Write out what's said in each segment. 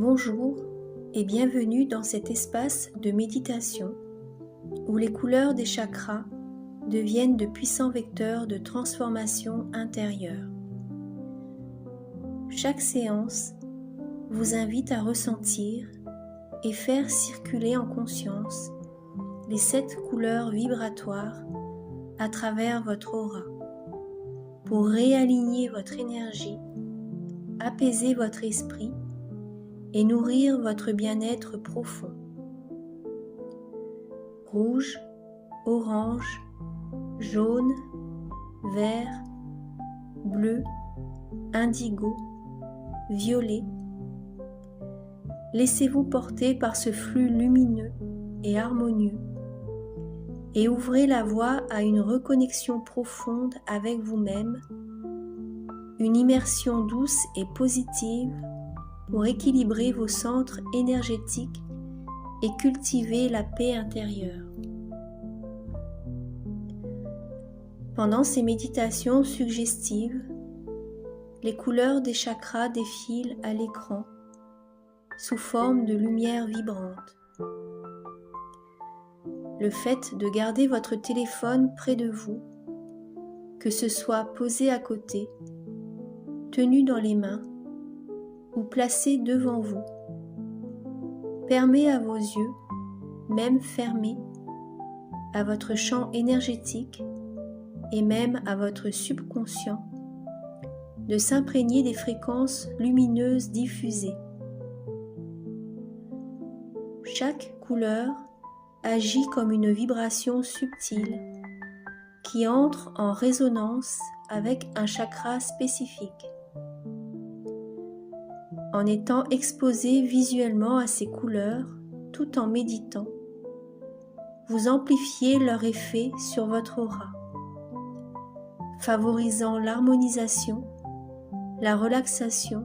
Bonjour et bienvenue dans cet espace de méditation où les couleurs des chakras deviennent de puissants vecteurs de transformation intérieure. Chaque séance vous invite à ressentir et faire circuler en conscience les 7 couleurs vibratoires à travers votre aura pour réaligner votre énergie, apaiser votre esprit et nourrir votre bien-être profond. Rouge, orange, jaune, vert, bleu, indigo, violet. Laissez-vous porter par ce flux lumineux et harmonieux et ouvrez la voie à une reconnexion profonde avec vous-même, une immersion douce et positive pour équilibrer vos centres énergétiques et cultiver la paix intérieure. Pendant ces méditations suggestives, les couleurs des chakras défilent à l'écran sous forme de lumière vibrante. Le fait de garder votre téléphone près de vous, que ce soit posé à côté, tenu dans les mains, ou placé devant vous, permet à vos yeux, même fermés, à votre champ énergétique et même à votre subconscient, de s'imprégner des fréquences lumineuses diffusées. Chaque couleur agit comme une vibration subtile qui entre en résonance avec un chakra spécifique. En étant exposé visuellement à ces couleurs tout en méditant, vous amplifiez leur effet sur votre aura, favorisant l'harmonisation, la relaxation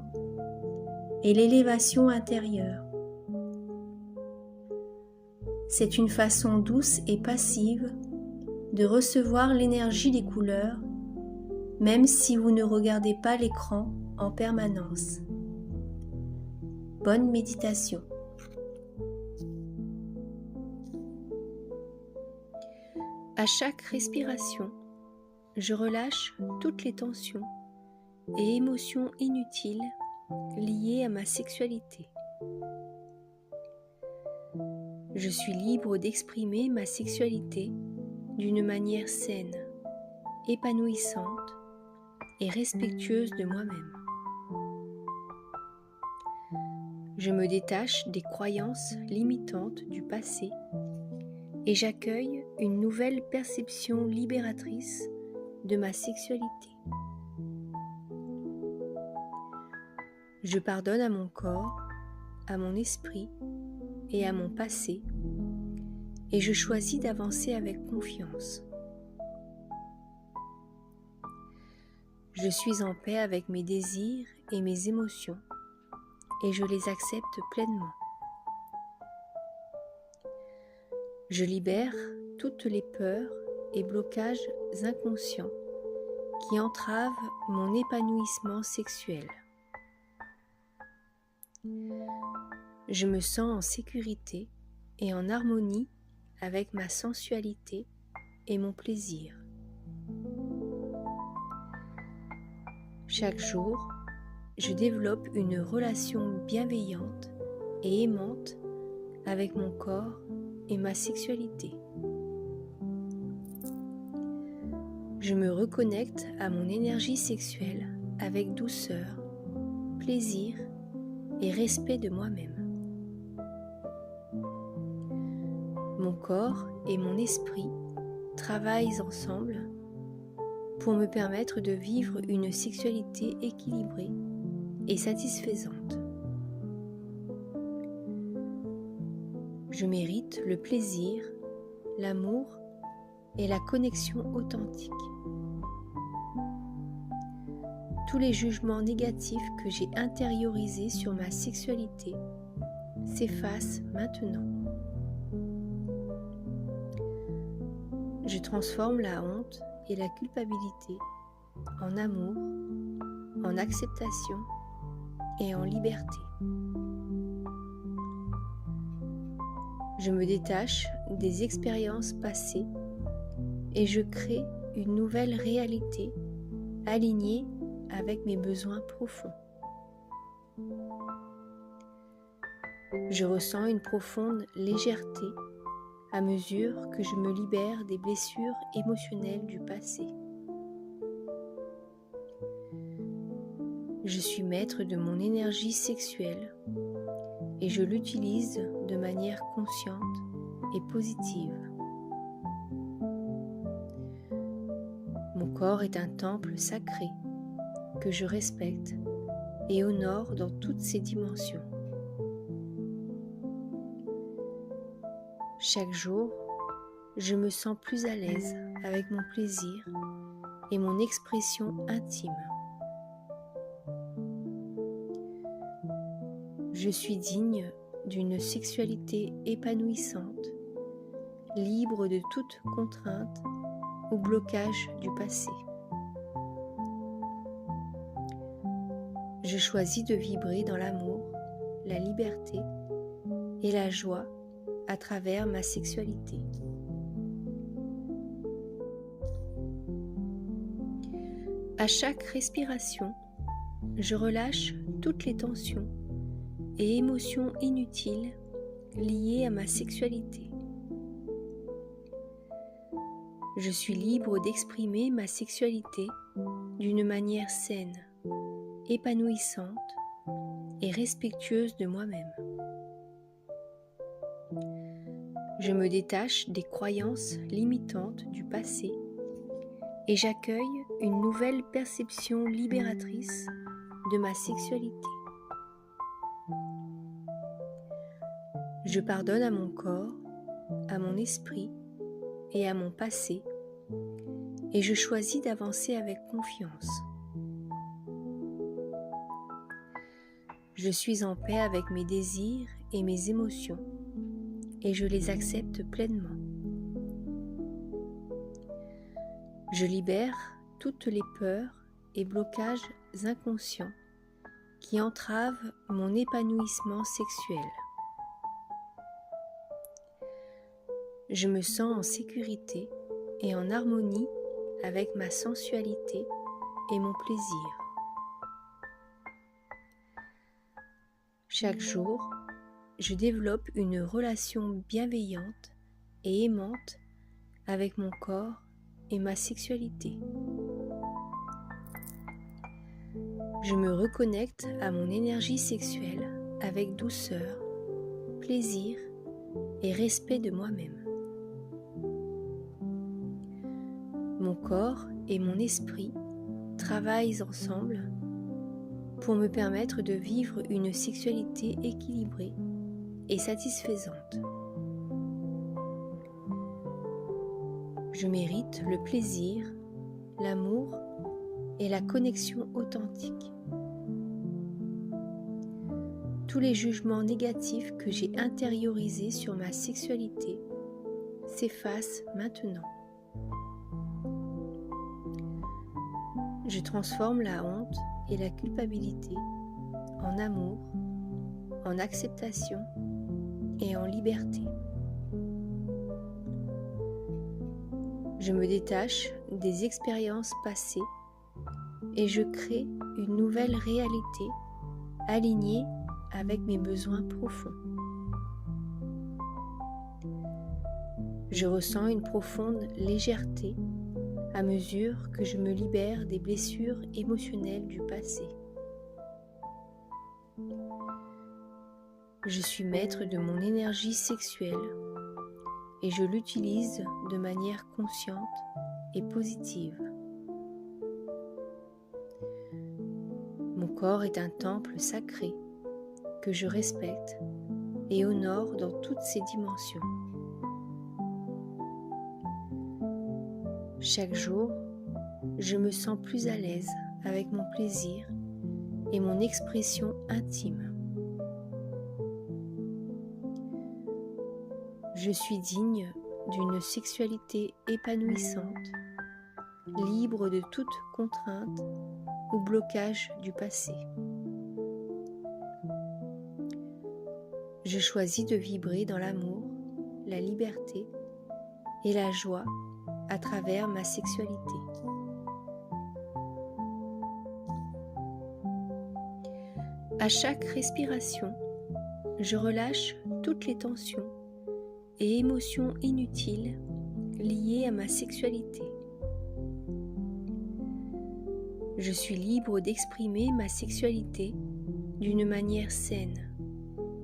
et l'élévation intérieure. C'est une façon douce et passive de recevoir l'énergie des couleurs, même si vous ne regardez pas l'écran en permanence. Bonne méditation. À chaque respiration, je relâche toutes les tensions et émotions inutiles liées à ma sexualité. Je suis libre d'exprimer ma sexualité d'une manière saine, épanouissante et respectueuse de moi-même. Je me détache des croyances limitantes du passé et j'accueille une nouvelle perception libératrice de ma sexualité. Je pardonne à mon corps, à mon esprit et à mon passé et je choisis d'avancer avec confiance. Je suis en paix avec mes désirs et mes émotions et je les accepte pleinement. Je libère toutes les peurs et blocages inconscients qui entravent mon épanouissement sexuel. Je me sens en sécurité et en harmonie avec ma sensualité et mon plaisir. Chaque jour, je développe une relation bienveillante et aimante avec mon corps et ma sexualité. Je me reconnecte à mon énergie sexuelle avec douceur, plaisir et respect de moi-même. Mon corps et mon esprit travaillent ensemble pour me permettre de vivre une sexualité équilibrée et satisfaisante. Je mérite le plaisir, l'amour et la connexion authentique. Tous les jugements négatifs que j'ai intériorisés sur ma sexualité s'effacent maintenant. Je transforme la honte et la culpabilité en amour, en acceptation et en liberté. Je me détache des expériences passées et je crée une nouvelle réalité alignée avec mes besoins profonds. Je ressens une profonde légèreté à mesure que je me libère des blessures émotionnelles du passé. Je suis maître de mon énergie sexuelle et je l'utilise de manière consciente et positive. Mon corps est un temple sacré que je respecte et honore dans toutes ses dimensions. Chaque jour, je me sens plus à l'aise avec mon plaisir et mon expression intime. Je suis digne d'une sexualité épanouissante, libre de toute contrainte ou blocage du passé. Je choisis de vibrer dans l'amour, la liberté et la joie à travers ma sexualité. À chaque respiration, je relâche toutes les tensions et émotions inutiles liées à ma sexualité. Je suis libre d'exprimer ma sexualité d'une manière saine, épanouissante et respectueuse de moi-même. Je me détache des croyances limitantes du passé et j'accueille une nouvelle perception libératrice de ma sexualité. Je pardonne à mon corps, à mon esprit et à mon passé et je choisis d'avancer avec confiance. Je suis en paix avec mes désirs et mes émotions et je les accepte pleinement. Je libère toutes les peurs et blocages inconscients qui entravent mon épanouissement sexuel. Je me sens en sécurité et en harmonie avec ma sensualité et mon plaisir. Chaque jour, je développe une relation bienveillante et aimante avec mon corps et ma sexualité. Je me reconnecte à mon énergie sexuelle avec douceur, plaisir et respect de moi-même. Mon corps et mon esprit travaillent ensemble pour me permettre de vivre une sexualité équilibrée et satisfaisante. Je mérite le plaisir, l'amour et la connexion authentique. Tous les jugements négatifs que j'ai intériorisés sur ma sexualité s'effacent maintenant. Je transforme la honte et la culpabilité en amour, en acceptation et en liberté. Je me détache des expériences passées et je crée une nouvelle réalité alignée avec mes besoins profonds. Je ressens une profonde légèreté à mesure que je me libère des blessures émotionnelles du passé. Je suis maître de mon énergie sexuelle et je l'utilise de manière consciente et positive. Mon corps est un temple sacré que je respecte et honore dans toutes ses dimensions. Chaque jour, je me sens plus à l'aise avec mon plaisir et mon expression intime. Je suis digne d'une sexualité épanouissante, libre de toute contrainte ou blocage du passé. Je choisis de vibrer dans l'amour, la liberté et la joie à travers ma sexualité. À chaque respiration, je relâche toutes les tensions et émotions inutiles liées à ma sexualité. Je suis libre d'exprimer ma sexualité d'une manière saine,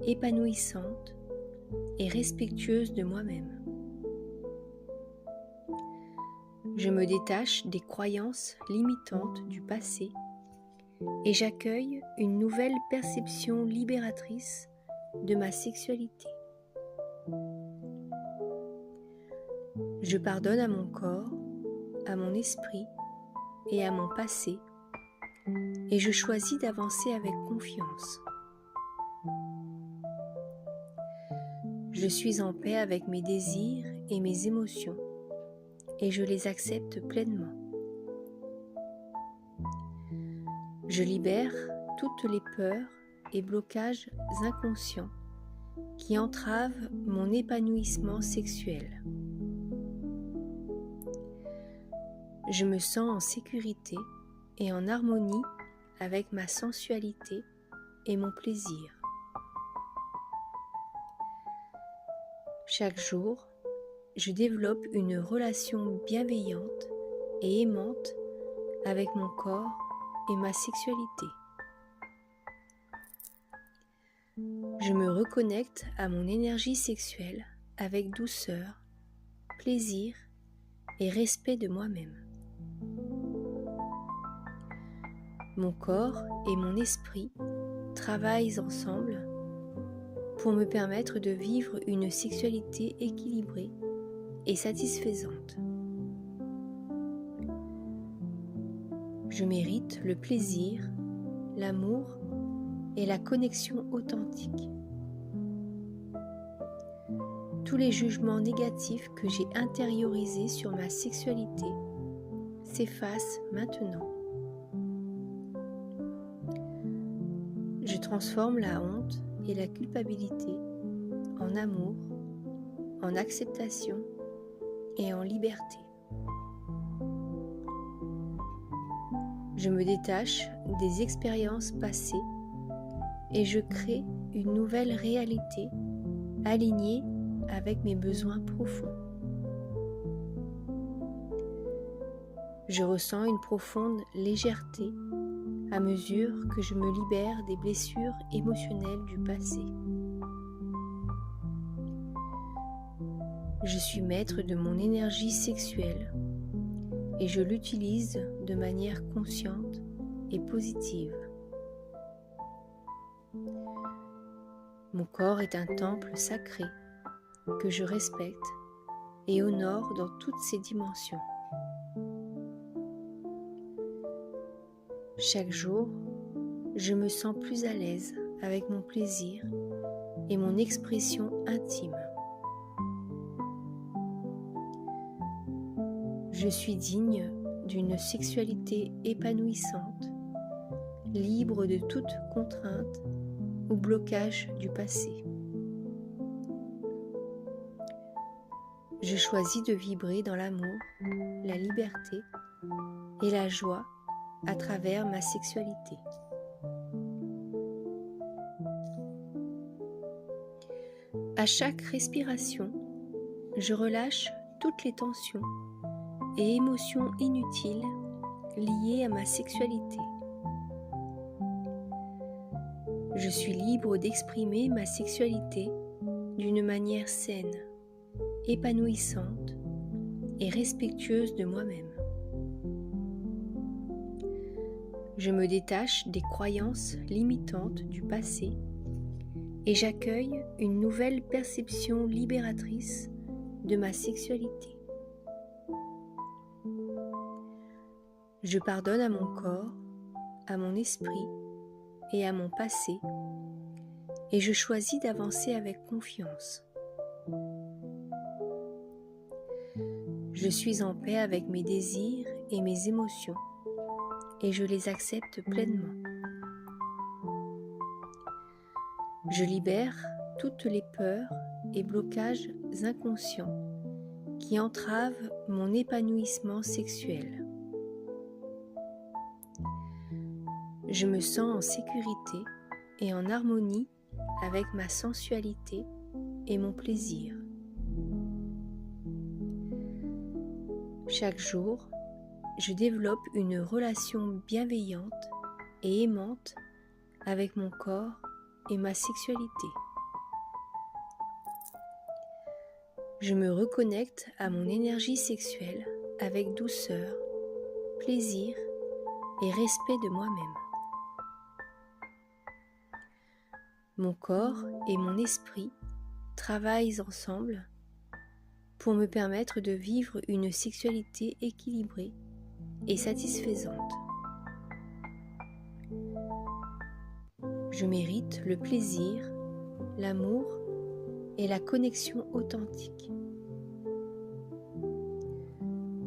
épanouissante et respectueuse de moi-même. Je me détache des croyances limitantes du passé et j'accueille une nouvelle perception libératrice de ma sexualité. Je pardonne à mon corps, à mon esprit et à mon passé et je choisis d'avancer avec confiance. Je suis en paix avec mes désirs et mes émotions et je les accepte pleinement. Je libère toutes les peurs et blocages inconscients qui entravent mon épanouissement sexuel. Je me sens en sécurité et en harmonie avec ma sensualité et mon plaisir. Chaque jour, je développe une relation bienveillante et aimante avec mon corps et ma sexualité. Je me reconnecte à mon énergie sexuelle avec douceur, plaisir et respect de moi-même. Mon corps et mon esprit travaillent ensemble pour me permettre de vivre une sexualité équilibrée et satisfaisante. Je mérite le plaisir, l'amour et la connexion authentique. Tous les jugements négatifs que j'ai intériorisés sur ma sexualité s'effacent maintenant. Je transforme la honte et la culpabilité en amour, en acceptation et en liberté. Je me détache des expériences passées et je crée une nouvelle réalité alignée avec mes besoins profonds. Je ressens une profonde légèreté à mesure que je me libère des blessures émotionnelles du passé. Je suis maître de mon énergie sexuelle et je l'utilise de manière consciente et positive. Mon corps est un temple sacré que je respecte et honore dans toutes ses dimensions. Chaque jour, je me sens plus à l'aise avec mon plaisir et mon expression intime. Je suis digne d'une sexualité épanouissante, libre de toute contrainte ou blocage du passé. Je choisis de vibrer dans l'amour, la liberté et la joie à travers ma sexualité. À chaque respiration, je relâche toutes les tensions et émotions inutiles liées à ma sexualité. Je suis libre d'exprimer ma sexualité d'une manière saine, épanouissante et respectueuse de moi-même. Je me détache des croyances limitantes du passé et j'accueille une nouvelle perception libératrice de ma sexualité. Je pardonne à mon corps, à mon esprit et à mon passé et je choisis d'avancer avec confiance. Je suis en paix avec mes désirs et mes émotions et je les accepte pleinement. Je libère toutes les peurs et blocages inconscients qui entravent mon épanouissement sexuel. Je me sens en sécurité et en harmonie avec ma sensualité et mon plaisir. Chaque jour, je développe une relation bienveillante et aimante avec mon corps et ma sexualité. Je me reconnecte à mon énergie sexuelle avec douceur, plaisir et respect de moi-même. Mon corps et mon esprit travaillent ensemble pour me permettre de vivre une sexualité équilibrée et satisfaisante. Je mérite le plaisir, l'amour et la connexion authentique.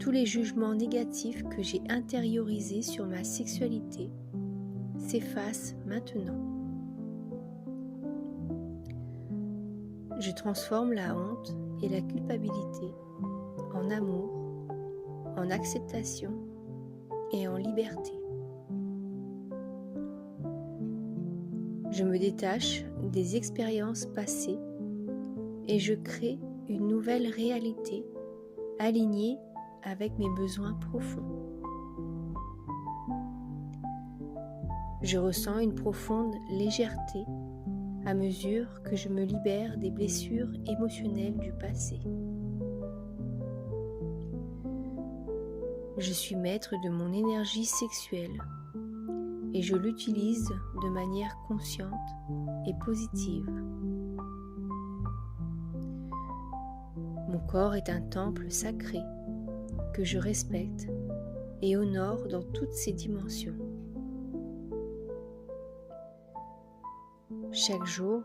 Tous les jugements négatifs que j'ai intériorisés sur ma sexualité s'effacent maintenant. Je transforme la honte et la culpabilité en amour, en acceptation et en liberté. Je me détache des expériences passées et je crée une nouvelle réalité alignée avec mes besoins profonds. Je ressens une profonde légèreté à mesure que je me libère des blessures émotionnelles du passé. Je suis maître de mon énergie sexuelle et je l'utilise de manière consciente et positive. Mon corps est un temple sacré que je respecte et honore dans toutes ses dimensions. Chaque jour,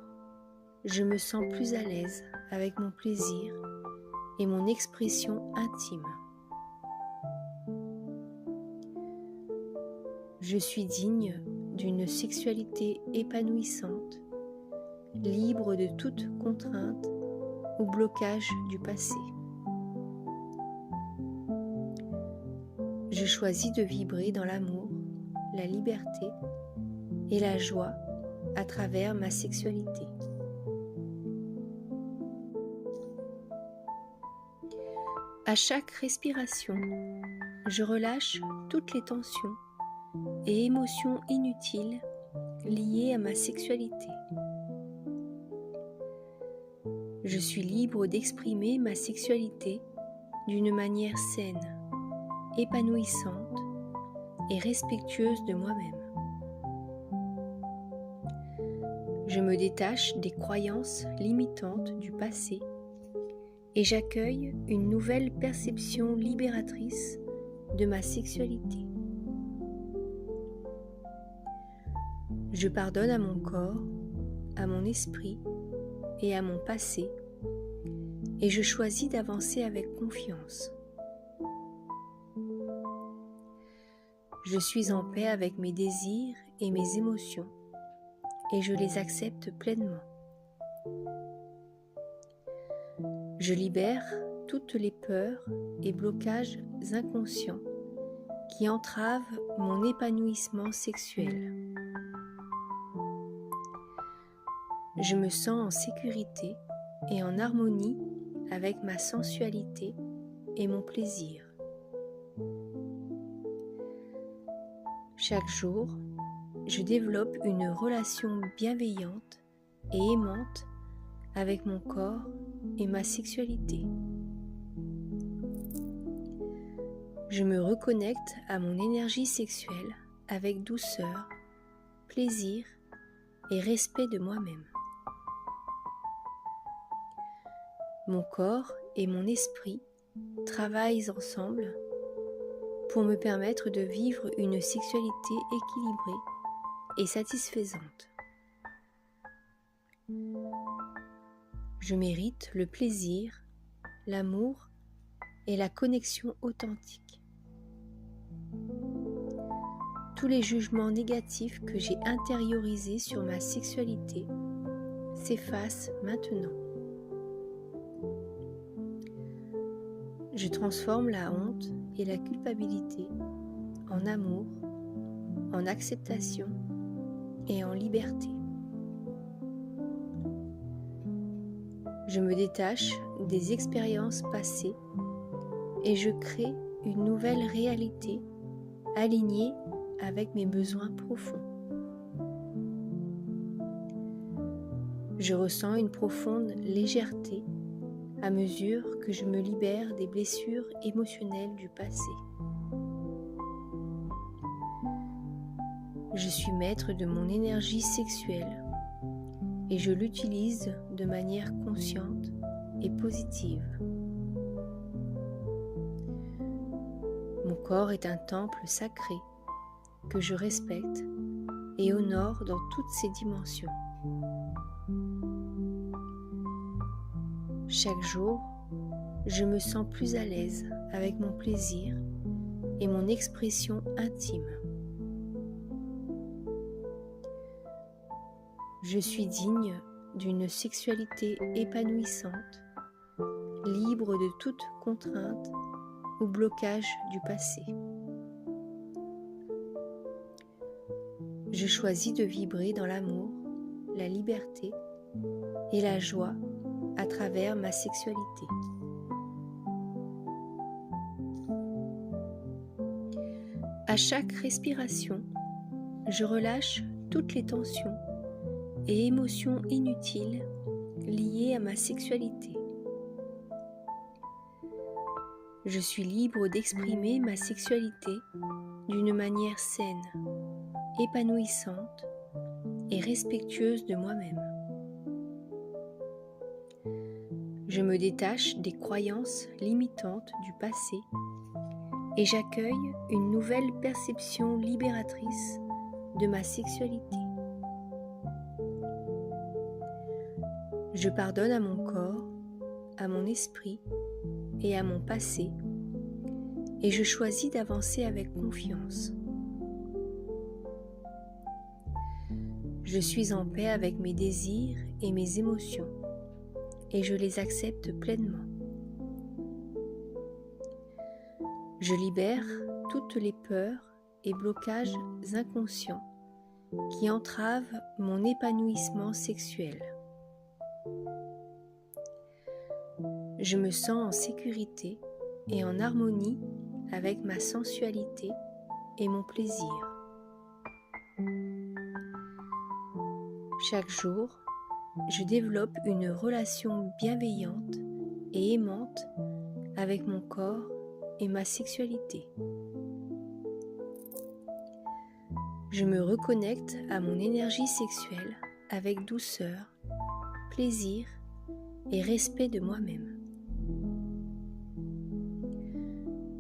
je me sens plus à l'aise avec mon plaisir et mon expression intime. Je suis digne d'une sexualité épanouissante, libre de toute contrainte ou blocage du passé. Je choisis de vibrer dans l'amour, la liberté et la joie à travers ma sexualité. À chaque respiration, je relâche toutes les tensions et émotions inutiles liées à ma sexualité. Je suis libre d'exprimer ma sexualité d'une manière saine, épanouissante et respectueuse de moi-même. Je me détache des croyances limitantes du passé et j'accueille une nouvelle perception libératrice de ma sexualité. Je pardonne à mon corps, à mon esprit et à mon passé et je choisis d'avancer avec confiance. Je suis en paix avec mes désirs et mes émotions et je les accepte pleinement. Je libère toutes les peurs et blocages inconscients qui entravent mon épanouissement sexuel. Je me sens en sécurité et en harmonie avec ma sensualité et mon plaisir. Chaque jour, je développe une relation bienveillante et aimante avec mon corps et ma sexualité. Je me reconnecte à mon énergie sexuelle avec douceur, plaisir et respect de moi-même. Mon corps et mon esprit travaillent ensemble pour me permettre de vivre une sexualité équilibrée et satisfaisante. Je mérite le plaisir, l'amour et la connexion authentique. Tous les jugements négatifs que j'ai intériorisés sur ma sexualité s'effacent maintenant. Je transforme la honte et la culpabilité en amour, en acceptation et en liberté. Je me détache des expériences passées et je crée une nouvelle réalité alignée avec mes besoins profonds. Je ressens une profonde légèreté à mesure que je me libère des blessures émotionnelles du passé. Je suis maître de mon énergie sexuelle et je l'utilise de manière consciente et positive. Mon corps est un temple sacré que je respecte et honore dans toutes ses dimensions. Chaque jour, je me sens plus à l'aise avec mon plaisir et mon expression intime. Je suis digne d'une sexualité épanouissante, libre de toute contrainte ou blocage du passé. Je choisis de vibrer dans l'amour, la liberté et la joie à travers ma sexualité. À chaque respiration, je relâche toutes les tensions et émotions inutiles liées à ma sexualité. Je suis libre d'exprimer ma sexualité d'une manière saine, épanouissante et respectueuse de moi-même. Je me détache des croyances limitantes du passé et j'accueille une nouvelle perception libératrice de ma sexualité. Je pardonne à mon corps, à mon esprit et à mon passé et je choisis d'avancer avec confiance. Je suis en paix avec mes désirs et mes émotions et je les accepte pleinement. Je libère toutes les peurs et blocages inconscients qui entravent mon épanouissement sexuel. Je me sens en sécurité et en harmonie avec ma sensualité et mon plaisir. Chaque jour, je développe une relation bienveillante et aimante avec mon corps et ma sexualité. Je me reconnecte à mon énergie sexuelle avec douceur, plaisir et respect de moi-même.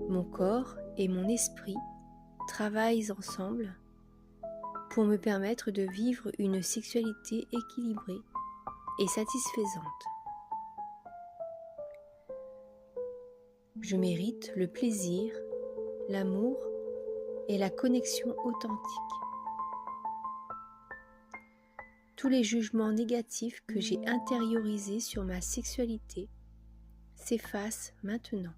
Mon corps et mon esprit travaillent ensemble pour me permettre de vivre une sexualité équilibrée et satisfaisante. Je mérite le plaisir, l'amour et la connexion authentique. Tous les jugements négatifs que j'ai intériorisés sur ma sexualité s'effacent maintenant.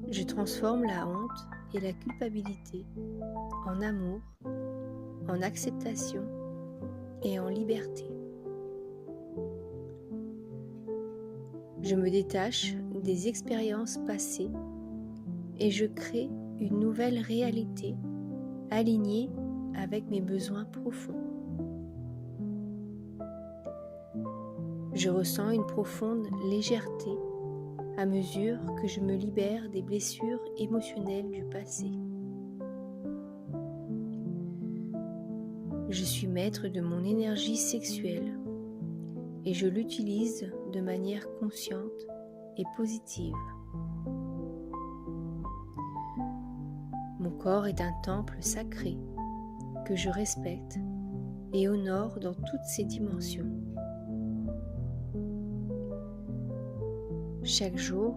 Je transforme la honte et la culpabilité en amour, en acceptation et en liberté. Je me détache des expériences passées et je crée une nouvelle réalité alignée avec mes besoins profonds. Je ressens une profonde légèreté à mesure que je me libère des blessures émotionnelles du passé. Je suis maître de mon énergie sexuelle et je l'utilise de manière consciente et positive. Mon corps est un temple sacré que je respecte et honore dans toutes ses dimensions. Chaque jour,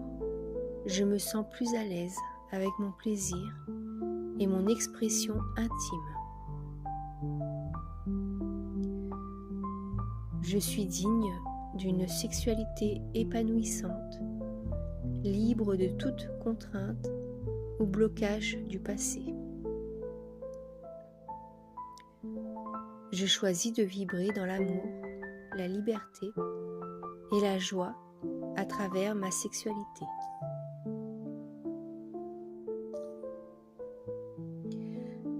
je me sens plus à l'aise avec mon plaisir et mon expression intime. Je suis digne d'une sexualité épanouissante, libre de toute contrainte ou blocage du passé. Je choisis de vibrer dans l'amour, la liberté et la joie à travers ma sexualité.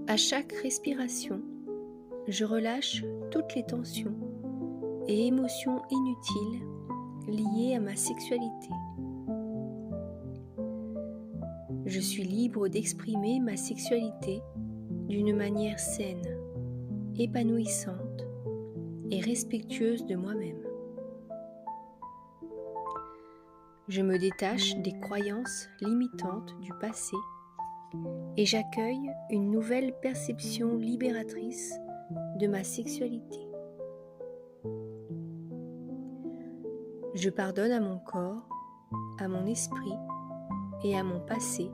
À chaque respiration, je relâche toutes les tensions et émotions inutiles liées à ma sexualité. Je suis libre d'exprimer ma sexualité d'une manière saine, épanouissante et respectueuse de moi-même. Je me détache des croyances limitantes du passé et j'accueille une nouvelle perception libératrice de ma sexualité. Je pardonne à mon corps, à mon esprit et à mon passé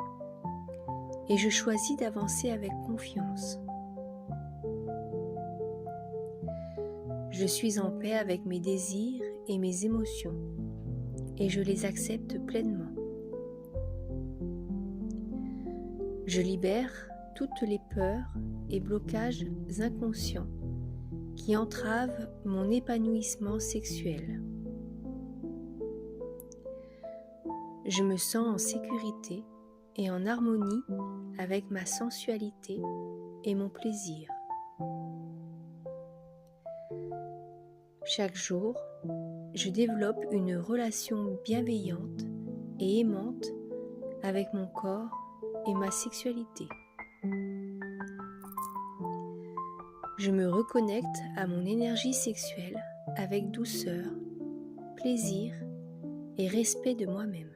et je choisis d'avancer avec confiance. Je suis en paix avec mes désirs et mes émotions et je les accepte pleinement. Je libère toutes les peurs et blocages inconscients qui entravent mon épanouissement sexuel. Je me sens en sécurité et en harmonie avec ma sensualité et mon plaisir. Chaque jour, je développe une relation bienveillante et aimante avec mon corps et ma sexualité. Je me reconnecte à mon énergie sexuelle avec douceur, plaisir et respect de moi-même.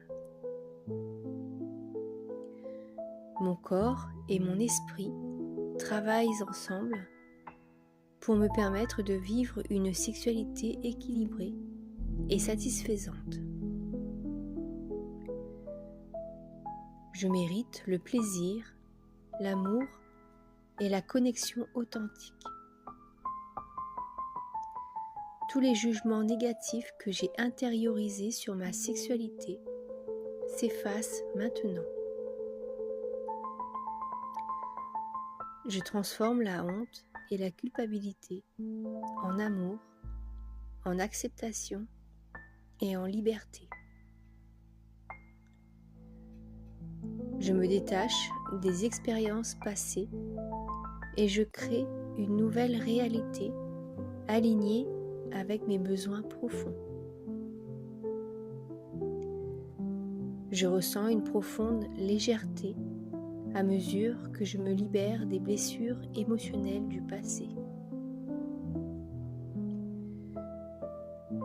Mon corps et mon esprit travaillent ensemble pour me permettre de vivre une sexualité équilibrée et satisfaisante. Je mérite le plaisir, l'amour et la connexion authentique. Tous les jugements négatifs que j'ai intériorisés sur ma sexualité s'effacent maintenant. Je transforme la honte et la culpabilité en amour, en acceptation et en liberté. Je me détache des expériences passées et je crée une nouvelle réalité alignée avec mes besoins profonds. Je ressens une profonde légèreté à mesure que je me libère des blessures émotionnelles du passé.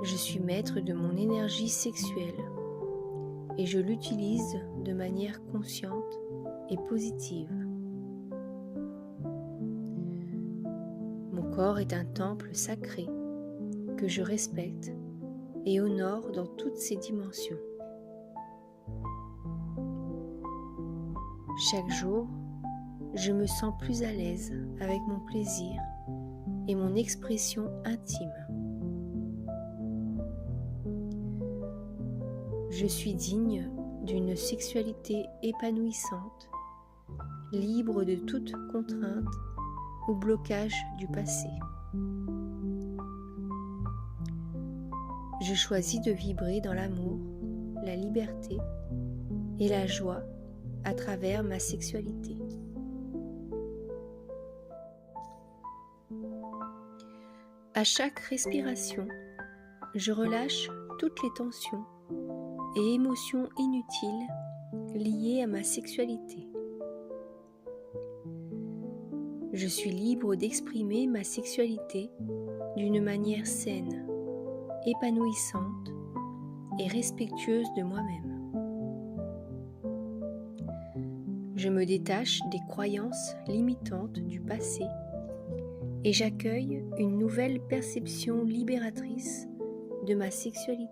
Je suis maître de mon énergie sexuelle et je l'utilise de manière consciente et positive. Mon corps est un temple sacré que je respecte et honore dans toutes ses dimensions. Chaque jour, je me sens plus à l'aise avec mon plaisir et mon expression intime. Je suis digne d'une sexualité épanouissante, libre de toute contrainte ou blocage du passé. Je choisis de vibrer dans l'amour, la liberté et la joie à travers ma sexualité. À chaque respiration, je relâche toutes les tensions et émotions inutiles liées à ma sexualité. Je suis libre d'exprimer ma sexualité d'une manière saine, épanouissante et respectueuse de moi-même. Je me détache des croyances limitantes du passé et j'accueille une nouvelle perception libératrice de ma sexualité.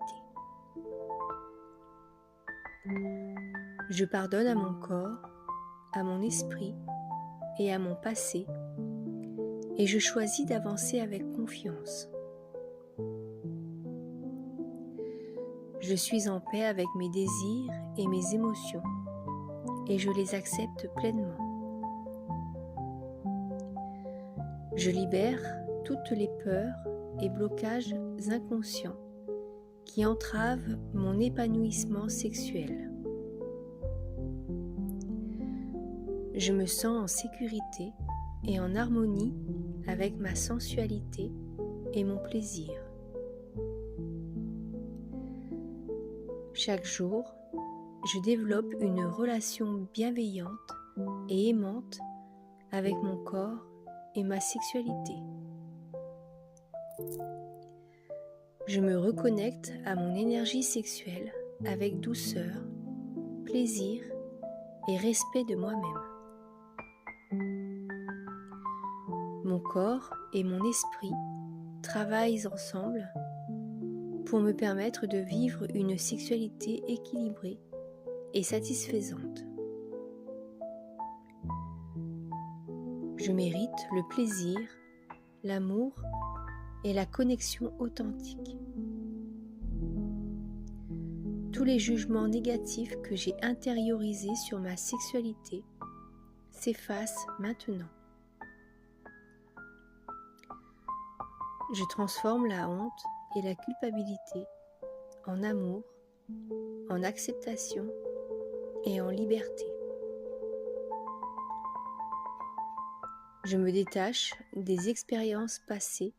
Je pardonne à mon corps, à mon esprit et à mon passé et je choisis d'avancer avec confiance. Je suis en paix avec mes désirs et mes émotions et je les accepte pleinement. Je libère toutes les peurs et blocages inconscients qui entravent mon épanouissement sexuel. Je me sens en sécurité et en harmonie avec ma sensualité et mon plaisir. Chaque jour, je développe une relation bienveillante et aimante avec mon corps et ma sexualité. Je me reconnecte à mon énergie sexuelle avec douceur, plaisir et respect de moi-même. Mon corps et mon esprit travaillent ensemble pour me permettre de vivre une sexualité équilibrée et satisfaisante. Je mérite le plaisir, l'amour et la connexion authentique. Tous les jugements négatifs que j'ai intériorisés sur ma sexualité s'effacent maintenant. Je transforme la honte et la culpabilité en amour, en acceptation et en liberté. Je me détache des expériences passées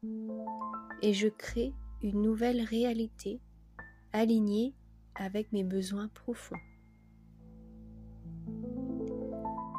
et je crée une nouvelle réalité alignée avec mes besoins profonds.